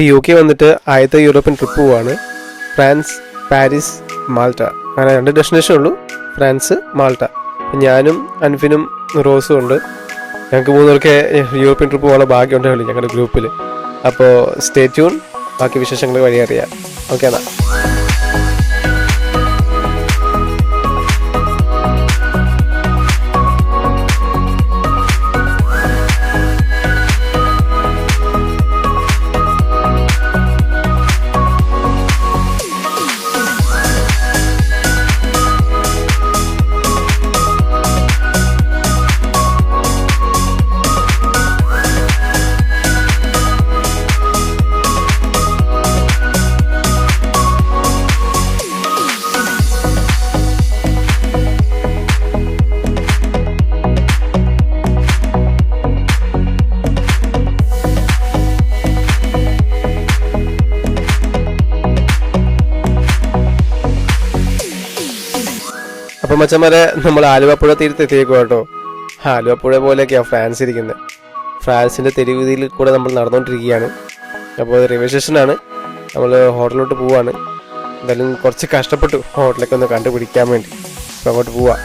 അപ്പോൾ UK വന്നിട്ട് ആദ്യത്തെ യൂറോപ്യൻ ട്രിപ്പ് പോവാണ്. France, Paris, Malta. അങ്ങനെ 2 ഡെസ്റ്റിനേഷൻ ഉള്ളൂ, ഫ്രാൻസ്, മാൾട്ട. ഞാനും അൻഫിനും റോസും ഉണ്ട്. ഞങ്ങൾക്ക് 3 പേർക്ക് യൂറോപ്യൻ ട്രിപ്പ് പോകാനുള്ള ഭാഗ്യം ഉണ്ടാവില്ല ഞങ്ങളുടെ ഗ്രൂപ്പിൽ. അപ്പോൾ സ്റ്റേ ട്യൂൺ, ബാക്കി വിശേഷങ്ങൾ വഴി അറിയാം. ഓക്കെ എന്നാൽ. അപ്പം മച്ചന്മാരെ, നമ്മൾ ആലുവപ്പുഴ തീരത്ത് എത്തിയേക്കും കേട്ടോ. ആലുവപ്പുഴ പോലെയൊക്കെയാണ് ഫ്രാൻസ് ഇരിക്കുന്നത്. ഫ്രാൻസിൻ്റെ തെരുവീതിയിൽ കൂടെ നമ്മൾ നടന്നുകൊണ്ടിരിക്കുകയാണ്. അപ്പോൾ റെയിൽവേ സ്റ്റേഷനാണ്. നമ്മൾ ഹോട്ടലിലോട്ട് പോവാണ്. എന്തായാലും കുറച്ച് കഷ്ടപ്പെട്ടു ഹോട്ടലൊക്കെ ഒന്ന് കണ്ടുപിടിക്കാൻ വേണ്ടി. അപ്പോൾ അങ്ങോട്ട് പോവാം.